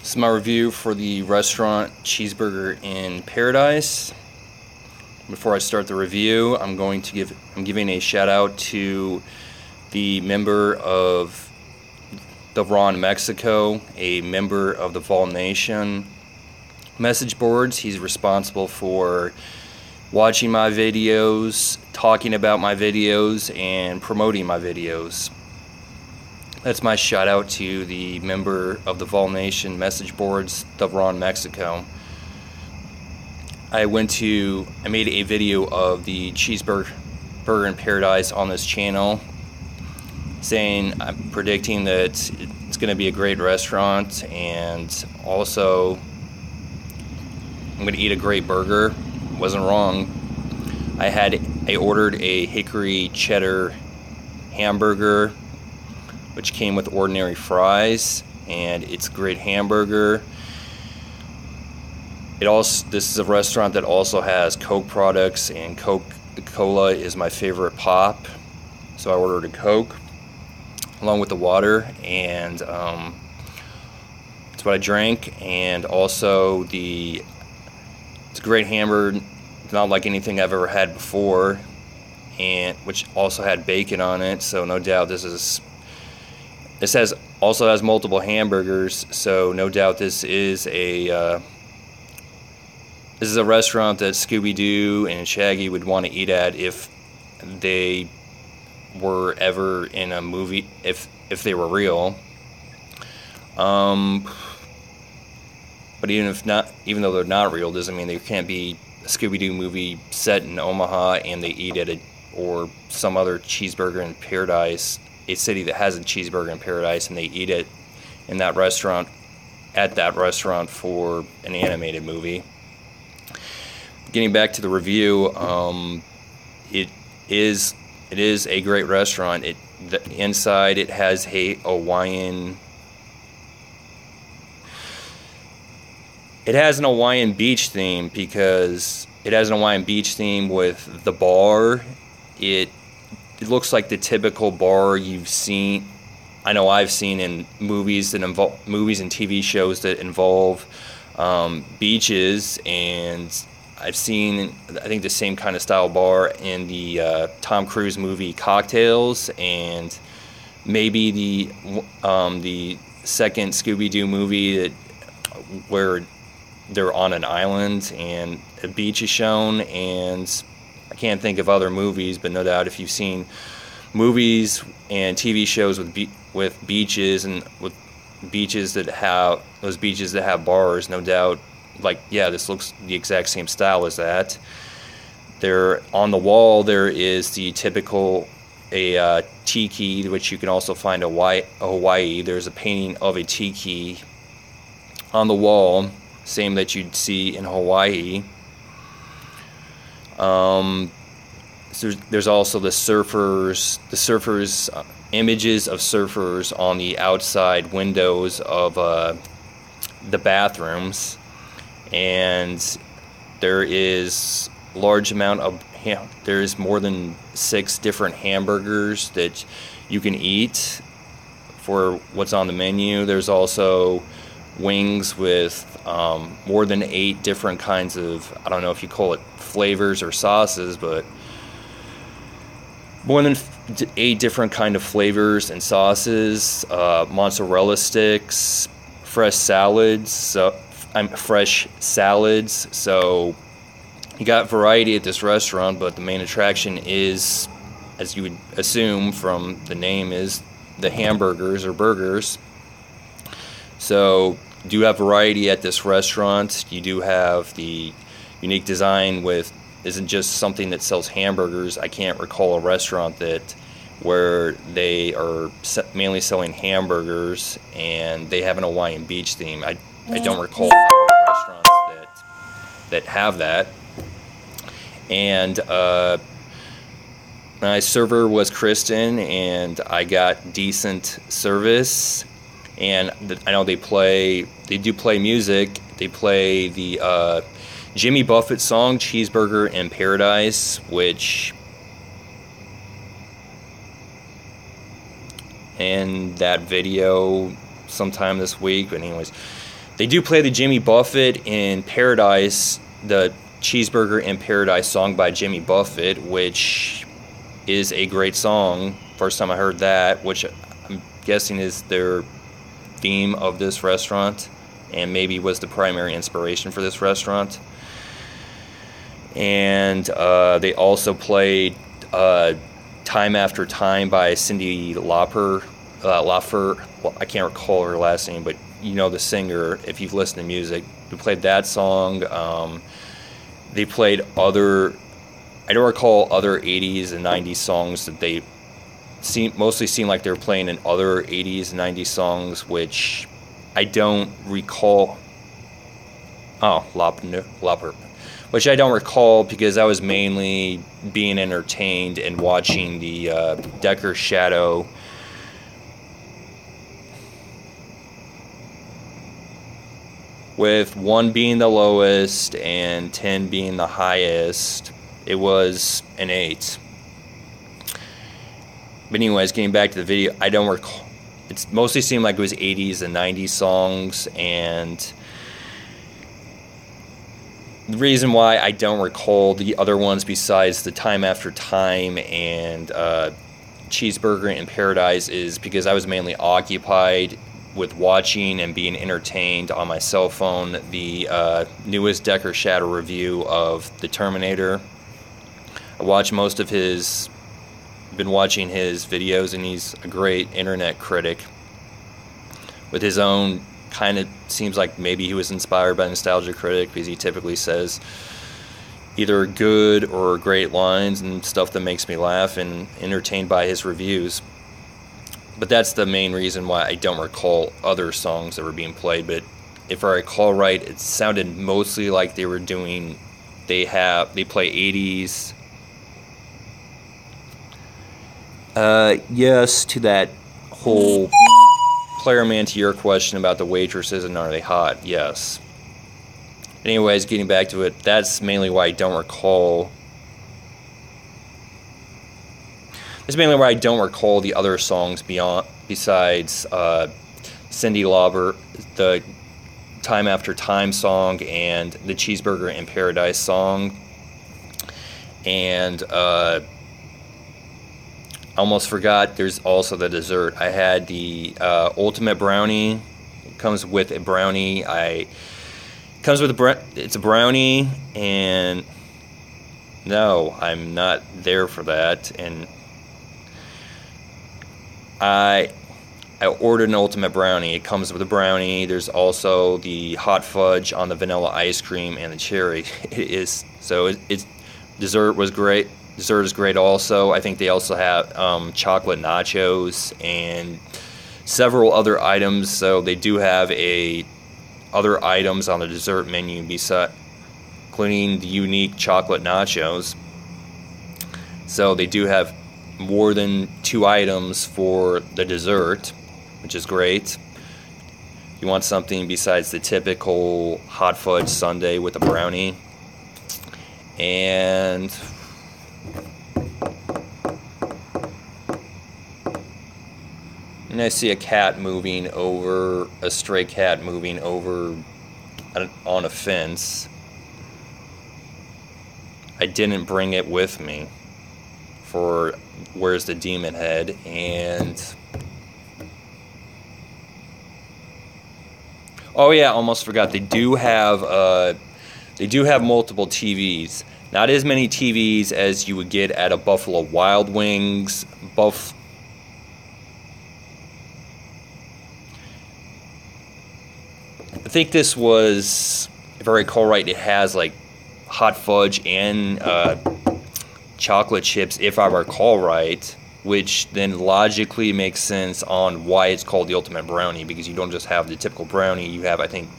This is my review for the restaurant Cheeseburger in Paradise. Before I start the review, I'm giving a shout out to the member of the Raw in Mexico, a member of the Vol Nation message boards. He's responsible for watching my videos, talking about my videos, and promoting my videos. That's my shout out to the member of the Vol Nation message boards, the Raw in Mexico. I made a video of the Cheeseburger in Paradise on this channel, saying I'm predicting that it's going to be a great restaurant, and also I'm going to eat a great burger. Wasn't wrong. I ordered a hickory cheddar hamburger, which came with ordinary fries, and it's a great hamburger. This is a restaurant that also has Coke products, and Coca-Cola is my favorite pop, so I ordered a Coke along with the water, and that's what I drank. And also it's a great hamburger, not like anything I've ever had before, and which also had bacon on it, so no doubt this also has multiple hamburgers, so no doubt this is a restaurant that Scooby-Doo and Shaggy would want to eat at if they were ever in a movie, if they were real. But even though they're not real, doesn't mean there can't be a Scooby-Doo movie set in Omaha and they eat at or some other Cheeseburger in Paradise, a city that has a Cheeseburger in Paradise, and they eat it in that restaurant, at that restaurant, for an animated movie. Getting back to the review, it is a great restaurant. The inside, it has a Hawaiian. It has an Hawaiian beach theme, because it has an Hawaiian beach theme with the bar. It looks like the typical bar you've seen. I know I've seen in movies and TV shows that involve beaches, and I've seen, I think, the same kind of style bar in the Tom Cruise movie Cocktails, and maybe the second Scooby-Doo movie where they're on an island and a beach is shown. And I can't think of other movies, but no doubt if you've seen movies and TV shows with beaches, and with beaches that have bars, no doubt, like, yeah, this looks the exact same style as that. There on the wall there is the typical tiki, which you can also find in Hawaii. There's a painting of a tiki on the wall, same that you'd see in Hawaii. So there's also the surfers images of surfers on the outside windows of the bathrooms, and there is large amount of there's more than 6 different hamburgers that you can eat for what's on the menu. There's also wings with more than 8 different kinds of, I don't know if you call it flavors or sauces, but more than 8 different kind of flavors and sauces, mozzarella sticks, fresh salads. So you got variety at this restaurant, but the main attraction is, as you would assume from the name, is the hamburgers or burgers. So you do have variety at this restaurant. You do have the unique design isn't just something that sells hamburgers. I can't recall a restaurant where they are mainly selling hamburgers and they have an Hawaiian beach theme. I don't recall restaurants that have that. And my server was Kristen, and I got decent service. And I know they do play music. They play the Jimmy Buffett song Cheeseburger in Paradise, which in that video sometime this week. But anyways, They do play the Jimmy Buffett in Paradise, the Cheeseburger in Paradise song by Jimmy Buffett, which is a great song. First time I heard that, which I'm guessing is their theme of this restaurant, and maybe was the primary inspiration for this restaurant. And they also played Time After Time by Cyndi Lauper. Well, I can't recall her last name, but you know the singer if you've listened to music. They played that song. They played other, I don't recall other 80s and 90s songs that they mostly seem like they were playing in other 80s and 90s songs, which I don't recall. Oh, Lauper. Which I don't recall because I was mainly being entertained and watching the Decker Shadow with 1 being the lowest and 10 being the highest. It was an 8. But anyways, getting back to the video, I don't recall. It mostly seemed like it was 80s and 90s songs, and the reason why I don't recall the other ones besides the Time After Time and Cheeseburger in Paradise is because I was mainly occupied with watching and being entertained on my cell phone the newest Decker Shadow review of The Terminator. I watched most of his, been watching his videos, and he's a great internet critic with his own kind of, seems like maybe he was inspired by Nostalgia Critic, because he typically says either good or great lines and stuff that makes me laugh and entertained by his reviews. But that's the main reason why I don't recall other songs that were being played. But if I recall right, it sounded mostly like they were doing, they play 80s. Yes, to that whole player man, to your question about the waitresses and are they hot? Yes. Anyways, getting back to it, that's mainly why I don't recall. That's mainly why I don't recall the other songs besides Cyndi Lauper, the Time After Time song, and the Cheeseburger in Paradise song. And I almost forgot, there's also the dessert. I had the Ultimate Brownie. It comes with a brownie. It's a brownie, and no, I'm not there for that. And I ordered an Ultimate Brownie. It comes with a brownie. There's also the hot fudge on the vanilla ice cream and the cherry. Dessert was great. Dessert is great also. I think they also have chocolate nachos and several other items. So they do have other items on the dessert menu including the unique chocolate nachos. So they do have more than 2 items for the dessert, which is great. You want something besides the typical hot fudge sundae with a brownie. And I see a cat moving over, a stray cat moving over on a fence. I didn't bring it with me for Where's the Demon Head, and oh yeah, almost forgot, they do have multiple TVs. Not as many TVs as you would get at a Buffalo Wild Wings. I think this was, if I recall right, it has like hot fudge and chocolate chips, if I recall right, which then logically makes sense on why it's called the Ultimate Brownie, because you don't just have the typical brownie, you have, I don't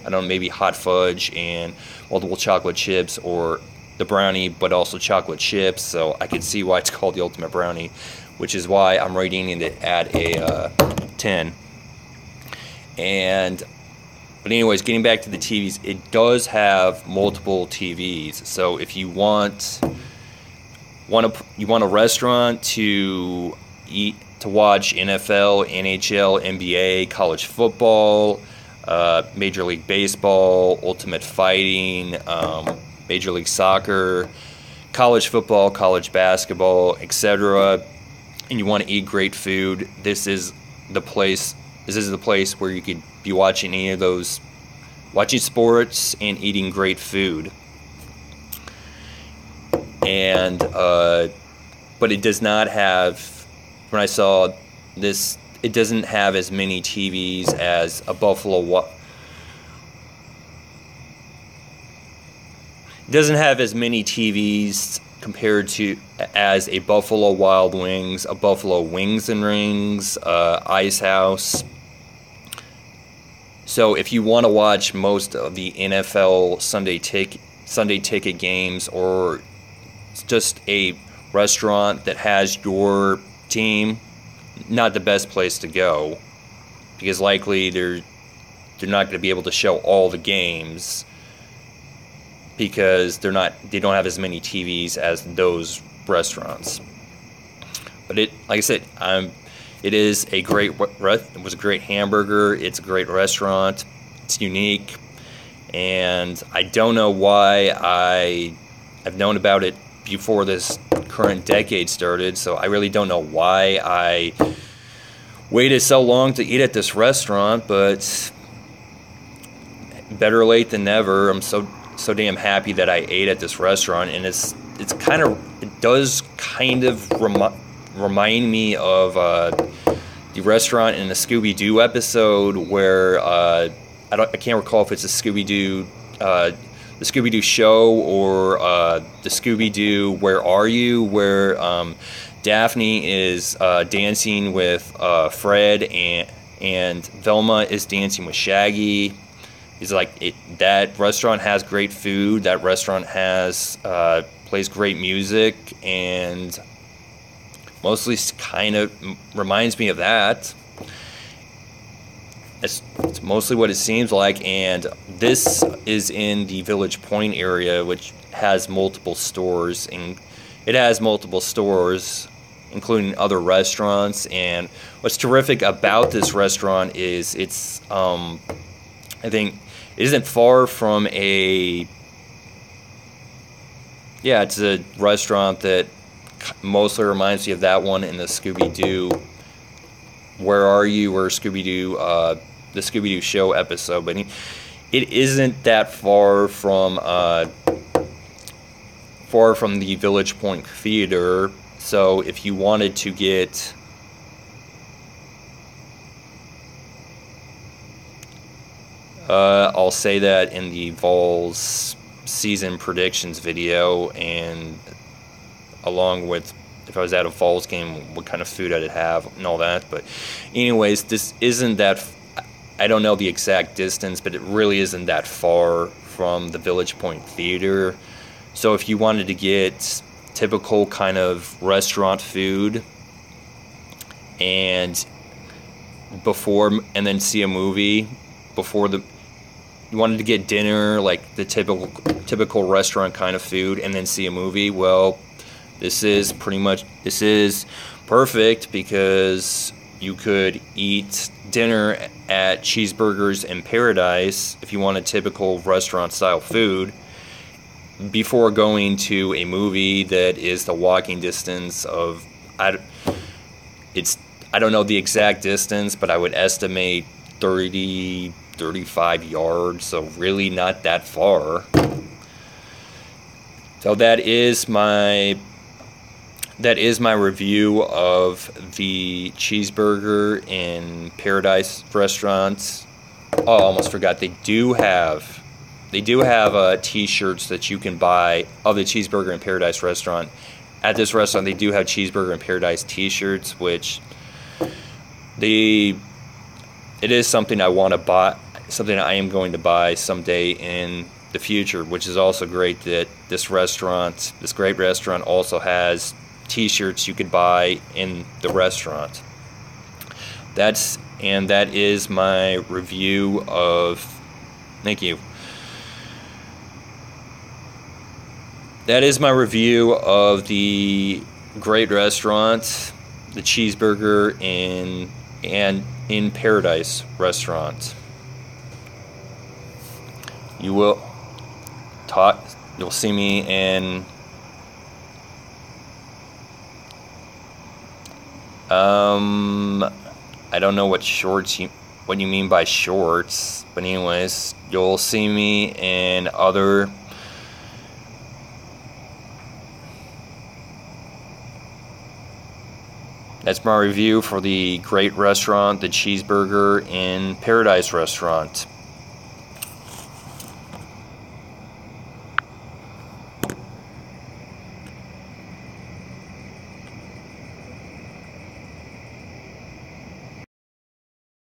know, maybe hot fudge and multiple chocolate chips, or the brownie but also chocolate chips. So I can see why it's called the Ultimate Brownie, which is why I'm rating it at a 10. But anyways, getting back to the TVs, it does have multiple TVs. So if you want a restaurant to watch NFL, NHL, NBA, college football, Major League Baseball, Ultimate Fighting, Major League Soccer, college football, college basketball, etc., and you want to eat great food, this is the place. This is the place where you could be watching any of those, watching sports and eating great food. And but it does not have. When I saw this, it doesn't have as many TVs as a Buffalo. It doesn't have as many TVs compared to as a Buffalo Wild Wings, a Buffalo Wings and Rings, Ice House. So if you want to watch most of the NFL Sunday ticket games, or just a restaurant that has your team, not the best place to go, because likely they're not going to be able to show all the games, because they don't have as many TVs as those restaurants. But like I said, it is a great. It was a great hamburger. It's a great restaurant. It's unique, and I don't know why I've known about it before this current decade started. So I really don't know why I waited so long to eat at this restaurant. But better late than never. I'm so damn happy that I ate at this restaurant, and it does kind of remind me of the restaurant in the Scooby-Doo episode where I can't recall if it's the Scooby-Doo show or the Scooby-Doo Where Are You, where Daphne is dancing with Fred and Velma is dancing with Shaggy. He's like, that restaurant has great food. That restaurant plays great music, and mostly kind of reminds me of that. It's mostly what it seems like. And this is in the Village Point area, which has multiple stores, and it has multiple stores, including other restaurants. And what's terrific about this restaurant is it's I think it isn't far from it's a restaurant that mostly reminds me of that one in the Scooby-Doo Where Are You, or Scooby-Doo, the Scooby-Doo show episode. But it isn't that far from the Village Point Theater. So if you wanted to get I'll say that in the Vols season predictions video, and along with if I was at a Vols game, what kind of food I'd have and all that. But anyways, this isn't that, I don't know the exact distance, but it really isn't that far from the Village Point Theater. So if you wanted to get typical kind of restaurant food and then see a movie before you wanted to get dinner, like the typical restaurant kind of food, and then see a movie, well, this is perfect, because you could eat dinner at Cheeseburgers in Paradise if you want a typical restaurant style food before going to a movie that is the walking distance of, I don't know the exact distance, but I would estimate 35 yards, so really not that far. So that is my review of the Cheeseburger in Paradise restaurants. Oh, I almost forgot, they do have t-shirts that you can buy of the Cheeseburger in Paradise restaurant. At this restaurant, they do have Cheeseburger in Paradise t-shirts, which it is something I want to buy, something I am going to buy someday in the future, which is also great that this great restaurant also has t-shirts you could buy in the restaurant. That is my review of, thank you. That is my review of the great restaurant, the Cheeseburger in Paradise restaurant. You will talk. You'll see me in. I don't know what you mean by shorts, but anyways, you'll see me in other. That's my review for the great restaurant, the Cheeseburger in Paradise Restaurant.